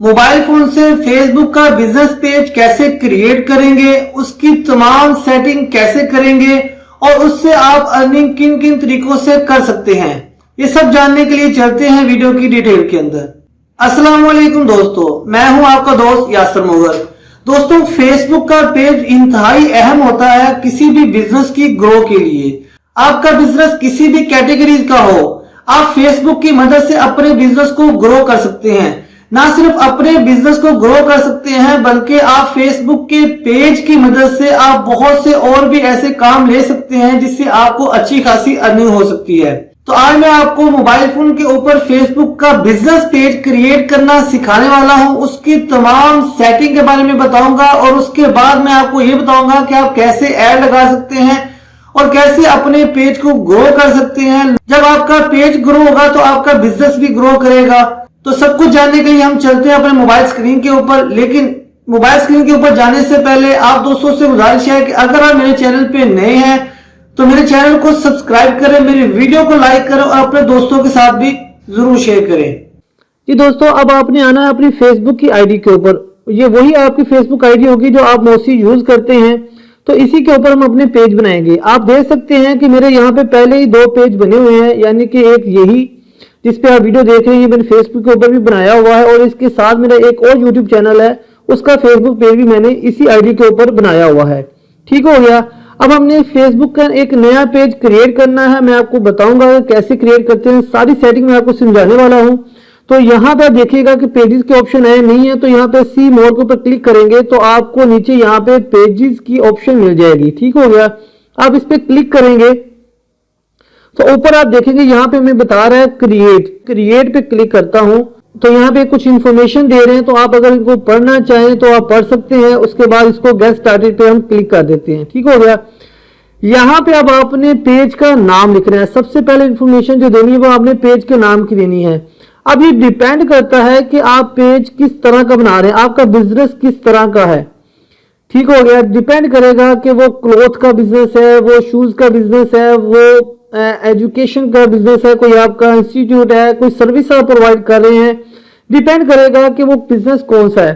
Mobile phone से Facebook का business page कैसे क्रिएट करेंगे, उसकी तमाम सेटिंग कैसे करेंगे और उससे आप अर्निंग किन किन तरीकों से कर सकते हैं, ये सब जानने के लिए चलते हैं वीडियो की डिटेल के अंदर। अस्सलाम वालेकुम दोस्तों, मैं हूं आपका दोस्त यासर मोगर। दोस्तों, फेसबुक का पेज इंतहाई अहम होता है किसी भी बिजनेस की ग्रो के लिए। आपका बिजनेस किसी भी कैटेगरी का हो, आप फेसबुक की मदद से अपने बिजनेस को ग्रो कर सकते हैं। ना सिर्फ अपने बिजनेस को ग्रो कर सकते हैं, बल्कि आप फेसबुक के पेज की मदद से आप बहुत से और भी ऐसे काम ले सकते हैं जिससे आपको अच्छी खासी अर्निंग हो सकती है। तो आज मैं आपको मोबाइल फोन के ऊपर फेसबुक का बिजनेस पेज क्रिएट करना सिखाने वाला हूं। उसकी तमाम सेटिंग के बारे में बताऊंगा और उसके बाद मैं आपको ये बताऊंगा कि आप कैसे ऐड लगा सकते हैं और कैसे अपने पेज को ग्रो कर सकते हैं। जब आपका पेज ग्रो होगा तो आपका बिजनेस भी ग्रो करेगा। तो सब कुछ जानने के लिए हम चलते हैं अपने मोबाइल स्क्रीन के ऊपर। लेकिन मोबाइल स्क्रीन के ऊपर जाने से पहले आप दोस्तों से गुजारिश है कि अगर आप मेरे चैनल पे नए हैं तो मेरे चैनल को सब्सक्राइब करें, मेरे वीडियो को लाइक करें और अपने दोस्तों के साथ भी जरूर शेयर करें। जी दोस्तों, अब आपने आना है अपनी फेसबुक की आईडी के ऊपर। ये वही आपकी फेसबुक आईडी होगी जो आप मोस्टली यूज करते हैं। तो इसी के ऊपर हम अपने पेज बनाएंगे। आप देख सकते हैं कि मेरे यहाँ पे पहले ही 2 पेज बने हुए हैं, यानी कि एक यही जिस पे आप वीडियो देख रहे हैं, ये मैंने फेसबुक के ऊपर भी बनाया हुआ है और इसके साथ मेरा एक और यूट्यूब चैनल है, उसका फेसबुक पेज भी मैंने इसी आईडी के ऊपर बनाया हुआ है। ठीक हो गया। अब हमने फेसबुक का एक नया पेज क्रिएट करना है। मैं आपको बताऊंगा कैसे क्रिएट करते हैं, सारी सेटिंग मैं आपको समझाने वाला हूं। तो यहाँ पे देखिएगा कि पेजेस के ऑप्शन है नहीं है, तो यहाँ पे सी मोर के ऊपर क्लिक करेंगे तो आपको नीचे यहाँ पे पेजेस की ऑप्शन मिल जाएगी। ठीक हो गया। आप इस पे क्लिक करेंगे तो ऊपर आप देखेंगे यहाँ पे हमें बता रहा है क्रिएट पे क्लिक करता हूं तो यहाँ पे कुछ इन्फॉर्मेशन दे रहे हैं। तो आप अगर इनको पढ़ना चाहें तो आप पढ़ सकते हैं। उसके बाद इसको गेट स्टार्टेड पे हम क्लिक कर देते हैं। ठीक हो गया। यहाँ पे अब आपने पेज का नाम लिखना है। सबसे पहले इन्फॉर्मेशन जो देनी है वो आपने पेज के नाम की देनी है। अब ये डिपेंड करता है कि आप पेज किस तरह का बना रहे हैं, आपका बिजनेस किस तरह का है। ठीक हो गया। डिपेंड करेगा कि वो क्लॉथ का बिजनेस है, वो शूज का बिजनेस है, वो एजुकेशन का बिजनेस है, कोई आपका इंस्टीट्यूट है, कोई सर्विस आप प्रोवाइड कर रहे हैं। डिपेंड करेगा कि वो बिजनेस कौन सा है।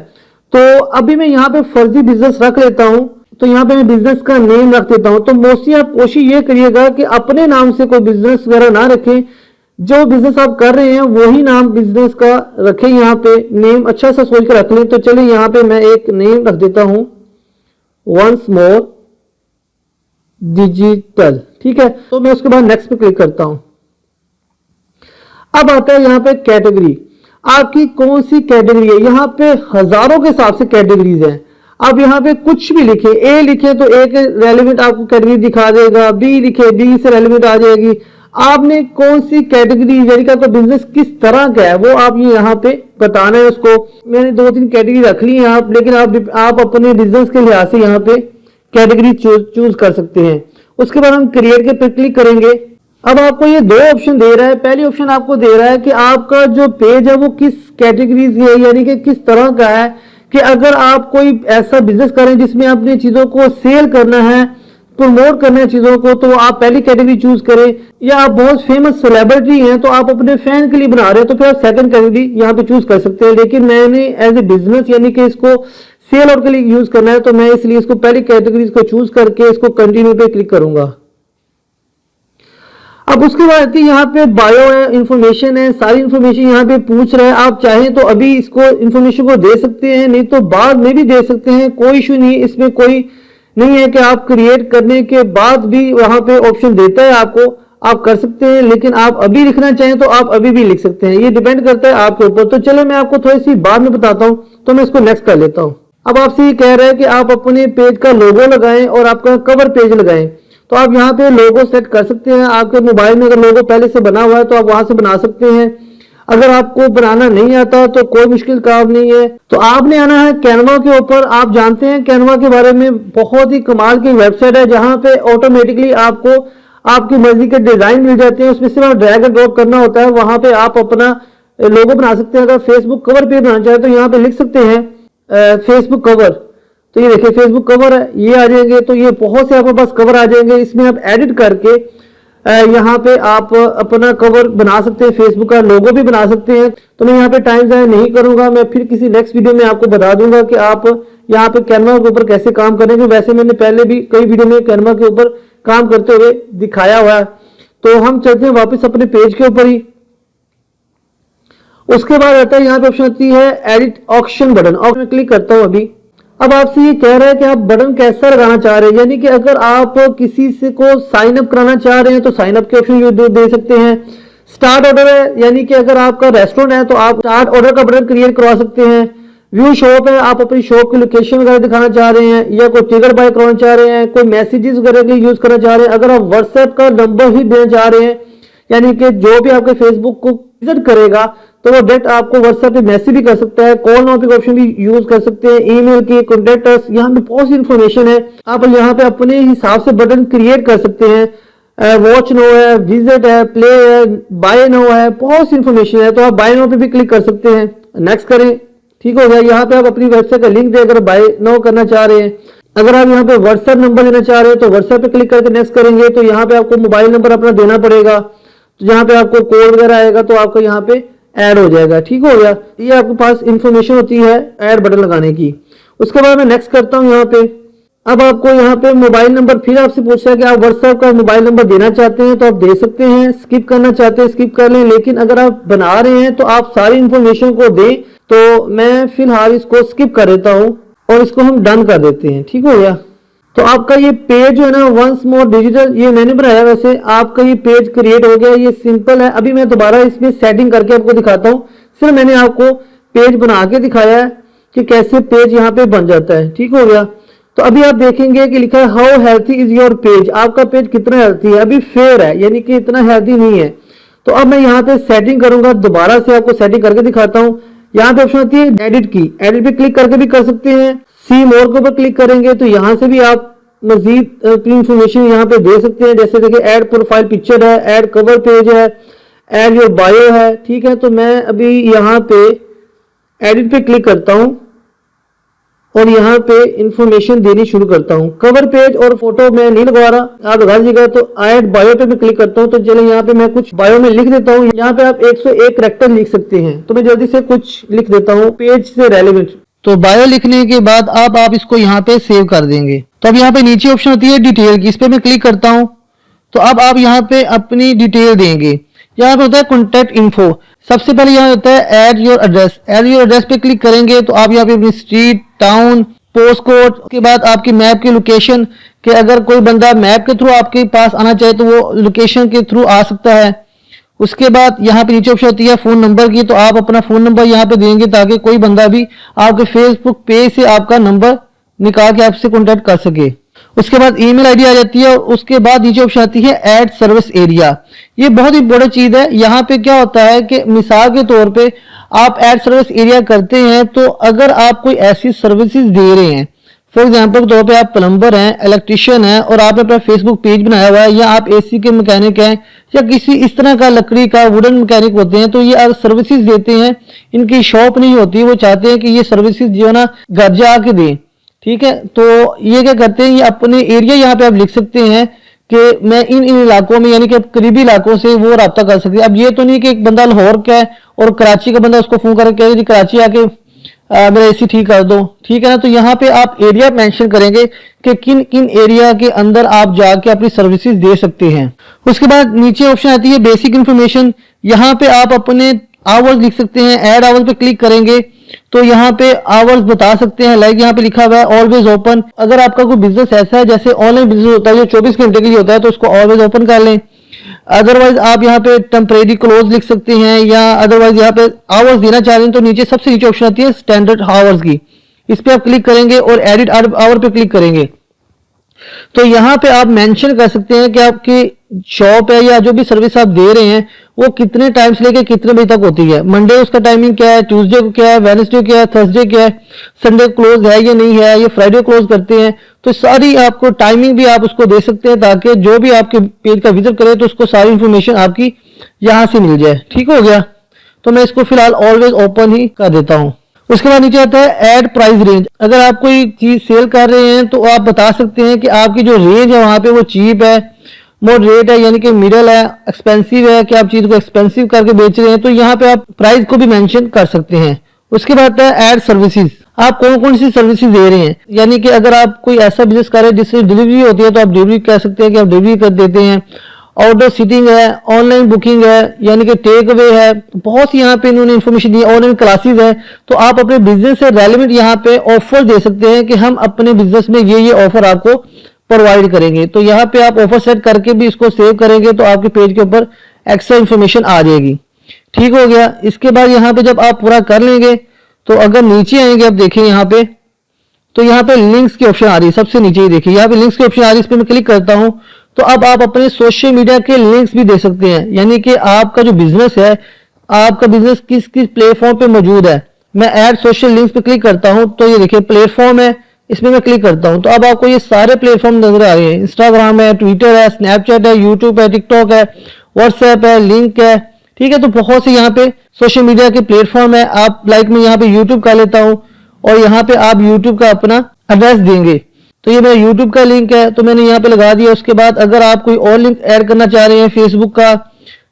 तो अभी मैं यहाँ पे फर्जी बिजनेस रख लेता हूँ, तो यहाँ पे मैं बिजनेस का नेम रख देता हूँ। तो मोस्टली आप कोशिश ये करिएगा कि अपने नाम से कोई बिजनेस वगैरह ना रखें। जो बिजनेस आप कर रहे हैं वही नाम बिजनेस का रखें। यहाँ पे नेम अच्छा सा सोच कर रख लें। तो चलिए यहाँ पे मैं एक नेम रख देता हूँ, वंस मोर डिजिटल। ठीक है। तो मैं उसके बाद नेक्स्ट पे क्लिक करता हूं। अब आता है यहाँ पे कैटेगरी, आपकी कौन सी कैटेगरी है। यहाँ पे हजारों के हिसाब से कैटेगरीज हैं। आप यहाँ पे कुछ भी लिखे, ए लिखे तो ए के रेलिवेंट आपको कैटेगरी दिखा देगा, बी लिखे बी से रेलिवेंट आ जाएगी। आपने कौन सी कैटेगरी यानी कि आपका बिजनेस किस तरह का है वो आप ये यहाँ पे बताना है उसको। मैंने 2-3 कैटेगरी रख ली है आप, लेकिन आप अपने बिजनेस के लिहाज से यहाँ पे कैटेगरी चूज कर सकते हैं। उसके बाद हम क्रिएट के पे क्लिक करेंगे। अब आपको ये 2 ऑप्शन दे रहा है। पहली ऑप्शन आपको दे रहा है कि आपका जो पेज है वो किस कैटेगरी से है, यानी कि किस तरह का है। कि अगर आप कोई ऐसा बिजनेस करें जिसमें अपनी चीजों को सेल करना है, प्रमोट करना है चीजों को, तो आप पहली कैटेगरी चूज करें। या आप बहुत फेमस सेलिब्रिटी हैं तो आप अपने फैन के लिए बना रहे हैं तो फिर आप सेकंड कैटेगरी यहाँ पे चूज कर सकते हैं। लेकिन मैंने एज ए बिजनेस यानी कि इसको सेल और के लिए यूज करना है, तो मैं इसलिए इसको पहली कैटेगरी को चूज करके इसको कंटिन्यू पे क्लिक करूंगा। अब उसके बाद आती है यहाँ पे बायो है, इंफॉर्मेशन है, सारी इंफॉर्मेशन यहाँ पे पूछ रहा है। आप चाहें तो अभी इसको इंफॉर्मेशन को दे सकते हैं, नहीं तो बाद में भी दे सकते हैं, कोई इशू नहीं। इसमें कोई नहीं है कि आप क्रिएट करने के बाद भी वहां पे ऑप्शन देता है आपको, आप कर सकते हैं। लेकिन आप अभी लिखना चाहें तो आप अभी भी लिख सकते हैं, ये डिपेंड करता है आपके ऊपर। तो चलो मैं आपको थोड़ी सी बाद में बताता हूँ। तो मैं इसको नेक्स्ट कर लेता हूँ। अब आपसे ये कह रहा है कि आप अपने पेज का लोगो लगाएं और आपका कवर पेज लगाएं। तो आप यहाँ पे लोगो सेट कर सकते हैं। आपके मोबाइल में अगर लोगो पहले से बना हुआ है तो आप वहां से बना सकते हैं। अगर आपको बनाना नहीं आता तो कोई मुश्किल काम नहीं है। तो आपने आना है कैनवा के ऊपर। आप जानते हैं कैनवा के बारे में, बहुत ही कमाल की वेबसाइट है जहां पे ऑटोमेटिकली आपको आपकी मर्जी के डिजाइन मिल जाते हैं। उसमें सिर्फ ड्रैग एंड ड्रॉप करना होता है। वहां पे आप अपना लोगो बना सकते हैं। अगर फेसबुक कवर पेज बनाना चाहे तो यहाँ पे लिख सकते हैं फेसबुक कवर। तो ये देखिए फेसबुक कवर है, ये आ जाएंगे। तो ये बहुत से आपके पास कवर आ जाएंगे। इसमें आप एडिट करके यहाँ पे आप अपना कवर बना सकते हैं, फेसबुक का लोगो भी बना सकते हैं। तो मैं यहाँ पे टाइम ज़ाया नहीं करूंगा, मैं फिर किसी नेक्स्ट वीडियो में आपको बता दूंगा कि आप यहाँ पे कैनवा के ऊपर कैसे काम करेंगे। वैसे मैंने पहले भी कई वीडियो में कैनवा के ऊपर काम करते हुए दिखाया हुआ है। तो हम चलते हैं वापस अपने पेज के ऊपर ही। उसके बाद आता है यहाँ पे ऑप्शन आती है एडिट ऑप्शन बटन, और मैं क्लिक करता हूँ अभी। अब आपसे ये कह रहा है कि आप बटन कैसा लगाना चाह रहे हैं, यानी कि अगर आप किसी से को साइन अप कराना चाह रहे हैं तो साइन अप के ऑप्शन दे सकते हैं। स्टार्ट ऑर्डर है, यानी कि अगर आपका रेस्टोरेंट है तो आप स्टार्ट ऑर्डर का बटन क्रिएट करवा सकते हैं। व्यू शॉप है, आप अपनी शॉप की लोकेशन वगैरह दिखाना चाह रहे हैं, या कोई टिकट बाय करवाना चाह रहे हैं, कोई मैसेजेस वगैरह के यूज करना चाह रहे हैं। अगर आप व्हाट्सएप का नंबर ही देना चाह रहे हैं, यानी कि जो भी आपके फेसबुक को विजिट करेगा तो वो डायरेक्ट आपको व्हाट्सएप पे मैसेज भी कर सकता है। कॉल नाउ के ऑप्शन भी यूज कर सकते हैं, ईमेल की, कॉन्टेक्ट्स, यहाँ पे बहुत सी इंफॉर्मेशन है। आप यहाँ पे अपने हिसाब से बटन क्रिएट कर सकते हैं। वॉच नो है, विजिट है, प्ले है, बाय नो है, बहुत सी इंफॉर्मेशन है। तो आप बाय नो पे भी क्लिक कर सकते हैं, नेक्स्ट करें, ठीक हो गया। यहाँ पे आप अपनी वेबसाइट का लिंक देकर बाय नो करना चाह रहे हैं। अगर आप यहाँ पे व्हाट्सएप नंबर देना चाह रहे हैं तो व्हाट्सएप पे क्लिक करके नेक्स्ट करेंगे तो यहाँ पे आपको मोबाइल नंबर अपना देना पड़ेगा। तो यहाँ पे आपको कोड वगैरह आएगा तो आपको यहाँ पे ऐड हो जाएगा, ठीक हो गया। ये आपके पास इंफॉर्मेशन होती है ऐड बटन लगाने की। उसके बाद मैं नेक्स्ट करता हूँ यहाँ पे। अब आपको यहाँ पे मोबाइल नंबर फिर आपसे पूछा है कि आप व्हाट्सएप का मोबाइल नंबर देना चाहते हैं तो आप दे सकते हैं, स्किप करना चाहते हैं स्किप कर लें, लेकिन अगर आप बना रहे हैं तो आप सारी इंफॉर्मेशन को दें। तो मैं फिलहाल इसको स्किप कर देता हूँ और इसको हम डन कर देते हैं, ठीक हो गया। तो आपका ये पेज जो है ना वंस मोर डिजिटल, ये मैंने बनाया, वैसे आपका ये पेज क्रिएट हो गया। ये सिंपल है। अभी मैं दोबारा इसमें सेटिंग करके आपको दिखाता हूँ। सिर्फ मैंने आपको पेज बना के दिखाया है कि कैसे पेज यहाँ पे बन जाता है, ठीक हो गया। तो अभी आप देखेंगे कि लिखा है how healthy is your page, आपका पेज कितना हेल्थी है। अभी फेयर है, यानी कि इतना हेल्थी नहीं है। तो अब मैं यहाँ पे सेटिंग करूंगा, दोबारा से आपको सेटिंग करके दिखाता हूँ। यहाँ पे ऑप्शन होती है एडिट की, एडिट पे क्लिक करके भी कर सकते हैं। सी मोर के ऊपर क्लिक करेंगे तो यहाँ से भी आप मजीद इंफॉर्मेशन यहाँ पे दे सकते हैं। जैसे देखिए ऐड प्रोफाइल पिक्चर है, ऐड कवर पेज है, ऐड योर बायो है, ठीक है। तो मैं अभी यहाँ पे एडिट पे क्लिक करता हूँ और यहाँ पे इंफॉर्मेशन देनी शुरू करता हूँ। कवर पेज और फोटो मैं नहीं लगवा रहा, आप लगा दीजिएगा। तो ऐड बायो पे मैं क्लिक करता हूँ। तो चलिए यहाँ पे मैं कुछ बायो में लिख देता हूँ। यहाँ पे आप 101 कैरेक्टर लिख सकते हैं, तो मैं जल्दी से कुछ लिख देता हूँ पेज से रेलेवेंट। तो बायो लिखने के बाद आप इसको यहाँ पे सेव कर देंगे। तो अब यहाँ पे नीचे ऑप्शन होती है डिटेल की, इस पे मैं क्लिक करता हूँ। तो अब आप यहाँ पे अपनी डिटेल देंगे। यहाँ पे होता है कॉन्टैक्ट इन्फो। सबसे पहले यहाँ होता है add your address. Add your address पे क्लिक करेंगे तो आप यहाँ पे अपनी स्ट्रीट, टाउन, पोस्ट कोड, के बाद आपकी मैप की लोकेशन, कि अगर कोई बंदा मैप के थ्रू आपके पास आना चाहे तो वो लोकेशन के थ्रू आ सकता है। उसके बाद यहाँ पे नीचे ऑप्शन होती है फोन नंबर की, तो आप अपना फोन नंबर यहाँ पे देंगे ताकि कोई बंदा भी आपके फेसबुक पेज से आपका नंबर निकाल के आपसे कॉन्टेक्ट कर सके। उसके बाद ईमेल आईडी आ जाती है और उसके बाद नीचे ऑप्शन आती है ऐड सर्विस एरिया। ये बहुत ही बड़ी चीज है। यहाँ पे क्या होता है कि मिसाल के तौर पे आप ऐड सर्विस एरिया करते हैं तो अगर आप कोई ऐसी सर्विसेज दे रहे हैं, फॉर एग्जाम्पल के तौर पे आप प्लम्बर हैं, इलेक्ट्रिशियन हैं और आपने अपना फेसबुक पेज बनाया हुआ है, या आप एसी के मैकेनिक हैं, या किसी इस तरह का लकड़ी का वुडन मैकेनिक होते हैं, तो ये अगर सर्विसेज देते हैं, इनकी शॉप नहीं होती, वो चाहते हैं कि ये सर्विसेज जो है ना घर जा के दें, ठीक है। तो ये क्या करते हैं, ये अपने एरिया यहाँ पे आप लिख सकते हैं कि मैं इन इलाकों में, यानी कि करीबी इलाकों से वो रब्ता कर सकते हैं। अब ये तो नहीं कि एक बंदा लाहौर का है और कराची का बंदा उसको फोन करके कहे जी कराची आके मेरा एसी ठीक कर दो, ठीक है ना। तो यहाँ पे आप एरिया मेंशन करेंगे कि किन किन एरिया के अंदर आप जाके अपनी सर्विसेज दे सकते हैं। उसके बाद नीचे ऑप्शन आती है बेसिक इंफॉर्मेशन। यहाँ पे आप अपने आवर्स लिख सकते हैं। ऐड आवर्स पे क्लिक करेंगे तो यहाँ पे आवर्स बता सकते हैं। लाइक यहाँ पे लिखा हुआ है ऑलवेज ओपन। अगर आपका कोई बिजनेस ऐसा है जैसे ऑनलाइन बिजनेस होता है जो 24 घंटे के लिए होता है तो उसको ऑलवेज ओपन कर लें। अदरवाइज आप यहाँ पे टेम्परेरी क्लोज लिख सकते हैं, या अदरवाइज यहाँ पे आवर्स देना चाह रहे हैं तो नीचे सबसे नीचे ऑप्शन आती है स्टैंडर्ड आवर्स की, इस पे आप क्लिक करेंगे और एडिट आवर पे क्लिक करेंगे तो यहाँ पे आप मेंशन कर सकते हैं कि आपकी शॉप है या जो भी सर्विस आप दे रहे हैं वो कितने टाइम से लेकर कितने बजे तक होती है। मंडे उसका टाइमिंग क्या है, ट्यूसडे को क्या है, वेडनेसडे क्या है, थर्सडे क्या है, संडे क्लोज है या नहीं है, ये फ्राइडे क्लोज करते हैं। तो सारी आपको टाइमिंग भी आप उसको दे सकते हैं ताकि जो भी आपके पेज का विजिट करे तो उसको सारी इंफॉर्मेशन आपकी यहाँ से मिल जाए। ठीक हो गया। तो मैं इसको फिलहाल ऑलवेज ओपन ही कर देता हूँ। उसके बाद नीचे आता है ऐड प्राइस रेंज। अगर आप कोई चीज सेल कर रहे हैं तो आप बता सकते हैं कि आपकी जो रेंज है वहां पे वो चीप है, मॉडरेट है यानी कि मिडल है, एक्सपेंसिव है कि आप चीज को एक्सपेंसिव करके बेच रहे हैं, तो यहाँ पे आप प्राइस को भी मेंशन कर सकते हैं। उसके बाद है ऐड सर्विसेज, आप कौन कौन सी सर्विसेज दे रहे हैं, यानी कि अगर आप कोई ऐसा बिजनेस कर रहे हैं जिससे डिलीवरी होती है तो आप डिलीवरी कह सकते हैं कि आप डिलीवरी कर देते हैं। आउटडोर सीटिंग है, ऑनलाइन बुकिंग है, यानी कि टेक अवे है, बहुत सी यहाँ पे इन्होंने इन्फॉर्मेशन दी है। ऑनलाइन क्लासेस है, तो आप अपने बिजनेस से रेलेवेंट यहाँ पे ऑफर दे सकते हैं कि हम अपने बिजनेस में ये ऑफर आपको प्रोवाइड करेंगे। तो यहाँ पे आप ऑफर सेट करके भी इसको सेव करेंगे तो आपके पेज के ऊपर एक्स्ट्रा इन्फॉर्मेशन आ जाएगी। ठीक हो गया। इसके बाद यहाँ पे जब आप पूरा कर लेंगे तो अगर नीचे आएंगे आप देखें यहाँ पे, तो यहाँ पे लिंक्स की ऑप्शन आ रही है, सबसे नीचे ही देखिए यहाँ पे लिंक्स की ऑप्शन आ रही है, इस पर मैं क्लिक करता हूँ तो अब आप अपने सोशल मीडिया के लिंक्स भी दे सकते हैं, यानी कि आपका जो बिजनेस है, आपका बिजनेस किस किस प्लेटफॉर्म पे मौजूद है। मैं ऐड सोशल लिंक्स पे क्लिक करता हूं तो ये देखिए प्लेटफॉर्म है, इसमें मैं क्लिक करता हूं तो अब आपको ये सारे प्लेटफॉर्म नजर आ रहे हैं। इंस्टाग्राम है, ट्विटर है, स्नैपचैट है, यूट्यूब है, टिकटॉक है, व्हाट्सएप है, लिंक है। ठीक है, तो बहुत से यहाँ पे सोशल मीडिया के प्लेटफॉर्म है। आप लाइक में यहाँ पे यूट्यूब का लेता हूँ और यहाँ पे आप यूट्यूब का अपना एड्रेस देंगे, तो ये मेरा यूट्यूब का लिंक है तो मैंने यहाँ पे लगा दिया। उसके बाद अगर आप कोई और लिंक ऐड करना चाह रहे हैं फेसबुक का,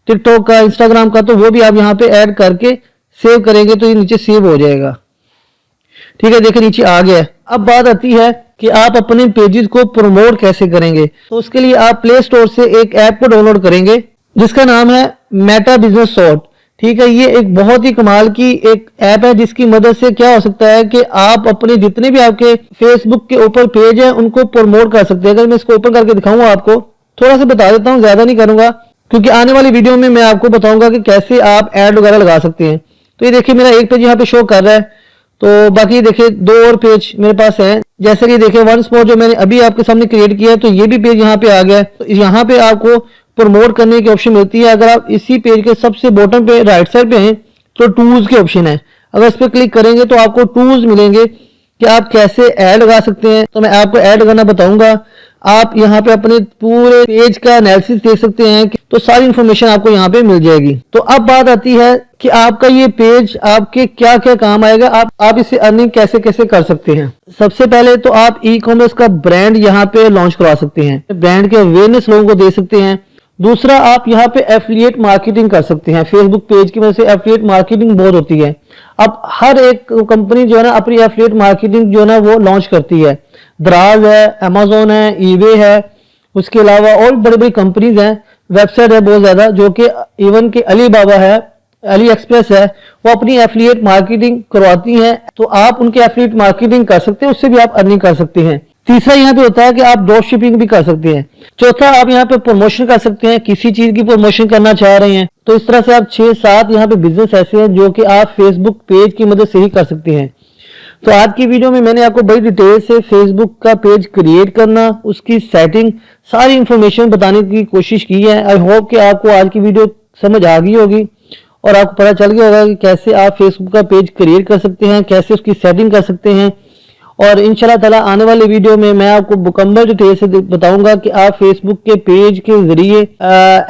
टिकटॉक का, इंस्टाग्राम का, तो वो भी आप यहाँ पे ऐड करके सेव करेंगे तो ये नीचे सेव हो जाएगा। ठीक है, देखिए नीचे आ गया। अब बात आती है कि आप अपने पेजेस को प्रमोट कैसे करेंगे। तो उसके लिए आप प्ले स्टोर से एक ऐप को डाउनलोड करेंगे जिसका नाम है मेटा बिजनेस सॉर्ट। ठीक है, ये एक बहुत ही कमाल की एक ऐप है जिसकी मदद से क्या हो सकता है कि आप अपने जितने भी आपके फेसबुक के ऊपर पेज हैं उनको प्रमोट कर सकते हैं। अगर मैं इसको ओपन करके दिखाऊंगा आपको, थोड़ा सा बता देता हूँ, ज्यादा नहीं करूंगा क्योंकि आने वाली वीडियो में मैं आपको बताऊंगा कि कैसे आप ऐड वगैरह लगा सकते हैं। तो ये देखिए मेरा एक पेज यहाँ पे शो कर रहा है, तो बाकी देखिए दो और पेज मेरे पास हैं। जैसे कि देखिए वंस मोर जो मैंने अभी आपके सामने क्रिएट किया है, तो ये भी पेज यहाँ पे आ गया है। तो यहाँ पे आपको प्रमोट करने की ऑप्शन मिलती है। अगर आप इसी पेज के सबसे बॉटम पे राइट साइड पे हैं तो टूल्स के ऑप्शन है, अगर इस पर क्लिक करेंगे तो आपको टूल्स मिलेंगे कि आप कैसे ऐड लगा सकते हैं। तो मैं आपको ऐड करना बताऊंगा। आप यहाँ पे अपने पूरे पेज का एनालिसिस देख सकते हैं कि तो सारी इंफॉर्मेशन आपको यहाँ पे मिल जाएगी। तो अब बात आती है कि आपका ये पेज आपके क्या क्या काम आएगा, आप इसे अर्निंग कैसे कैसे कर सकते हैं। सबसे पहले तो आप ई कॉमर्स का ब्रांड यहाँ पे लॉन्च करवा सकते हैं, ब्रांड के अवेयरनेस लोगों को दे सकते हैं। दूसरा, आप यहाँ पे एफिलिएट मार्केटिंग कर सकते हैं। फेसबुक पेज की वजह से एफिलिएट मार्केटिंग बहुत होती है। अब हर एक कंपनी जो है ना अपनी एफिलिएट मार्केटिंग जो है ना वो लॉन्च करती है। दराज है, अमेजोन है, ईबे है, उसके अलावा और बड़ी बड़ी कंपनीज हैं, वेबसाइट है बहुत ज्यादा, जो कि इवन के अली बाबा है, अली एक्सप्रेस है, वो अपनी एफिलिएट मार्केटिंग करवाती हैं। तो आप उनके एफिलिएट मार्केटिंग कर सकते हैं, उससे भी आप अर्निंग कर सकते हैं। तीसरा यहाँ पे होता है कि आप ड्रॉप शिपिंग भी कर सकते हैं। चौथा, आप यहाँ पे प्रमोशन कर सकते हैं, किसी चीज की प्रमोशन करना चाह रहे हैं तो इस तरह से आप 6-7 यहाँ पे बिजनेस ऐसे हैं जो कि आप फेसबुक पेज की मदद से ही कर सकते हैं। तो आज की वीडियो में मैंने आपको बड़ी डिटेल से फेसबुक का पेज क्रिएट करना, उसकी सेटिंग, सारी इंफॉर्मेशन बताने की कोशिश की है। आई होप कि आपको आज की वीडियो समझ आ गई होगी और आपको पता चल गया होगा कि कैसे आप फेसबुक का पेज क्रिएट कर सकते हैं, कैसे उसकी सेटिंग कर सकते हैं। और इंशाल्लाह ताला आने वाले वीडियो में मैं आपको मुकम्मल डिटेल से बताऊंगा कि आप फेसबुक के पेज के जरिए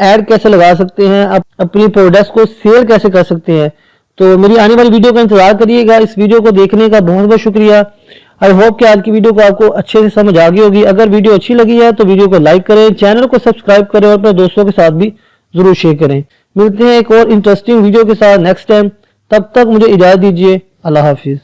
ऐड कैसे लगा सकते हैं, आप अपनी प्रोडक्ट्स को सेल कैसे कर सकते हैं। तो मेरी आने वाली वीडियो का इंतजार करिएगा। इस वीडियो को देखने का बहुत बहुत शुक्रिया। आई होप कि आज की वीडियो को आपको अच्छे से समझ आ गई होगी। अगर वीडियो अच्छी लगी है तो वीडियो को लाइक करें, चैनल को सब्सक्राइब करें और अपने दोस्तों के साथ भी जरूर शेयर करें। मिलते हैं एक और इंटरेस्टिंग वीडियो के साथ नेक्स्ट टाइम। तब तक मुझे इजाजत दीजिए। अल्लाह हाफिज।